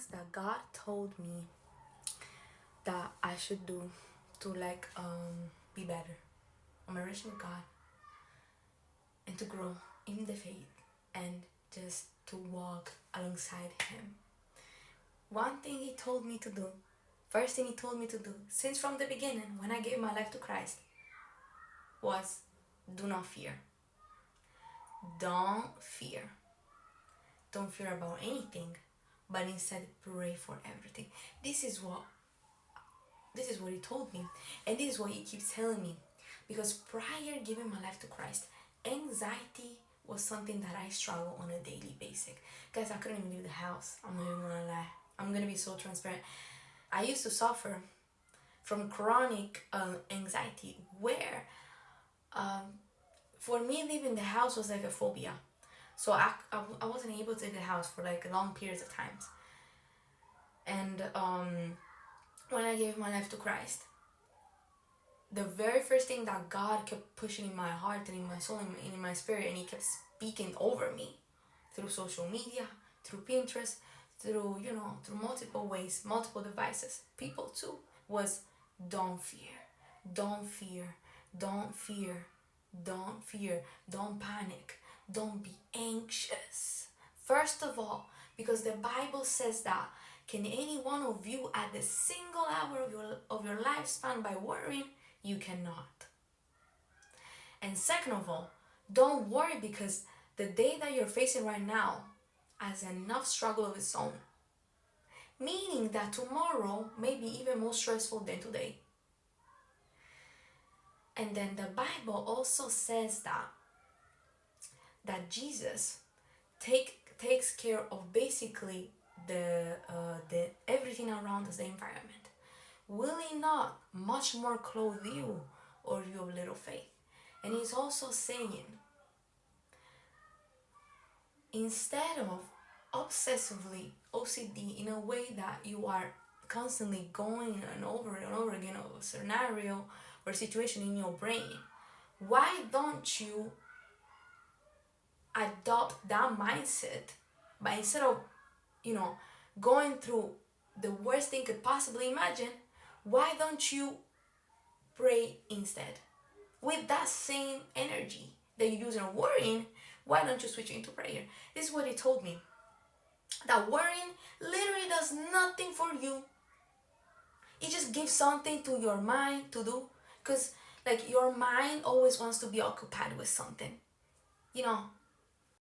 things that God told me that I should do to be better on my relation with God and to grow in the faith and just to walk alongside Him. One thing He told me to do, first thing He told me to do, since from the beginning when I gave my life to Christ, was do not fear. Don't fear. Don't fear about anything, but instead pray for everything. This is what He told me, and this is what He keeps telling me. Because prior giving my life to Christ, anxiety was something that I struggle on a daily basis. Guys, I couldn't even leave the house. I'm not even gonna lie. I'm gonna be so transparent. I used to suffer from chronic anxiety where for me leaving the house was like a phobia. So I wasn't able to leave the house for like long periods of times. And when I gave my life to Christ, the very first thing that God kept pushing in my heart and in my soul and in my spirit, and He kept speaking over me through social media, through Pinterest, through multiple ways, multiple devices, people too, was don't fear, don't fear, don't fear, don't fear, don't panic, don't be anxious. First of all, because the Bible says that, can any one of you at the single hour of your lifespan by worrying? You cannot. And second of all, don't worry, because the day that you're facing right now has enough struggle of its own. Meaning that tomorrow may be even more stressful than today. And then the Bible also says that Jesus takes care of basically the everything around us, the environment. Will He not much more clothe you, or you of little faith? And He's also saying, instead of obsessively OCD in a way that you are constantly going and over again of a scenario or situation in your brain, why don't you adopt that mindset by, instead of going through the worst thing could possibly imagine, why don't you pray instead? With that same energy that you use in worrying, why don't you switch into prayer? This is what He told me. That worrying literally does nothing for you. It just gives something to your mind to do. Because your mind always wants to be occupied with something.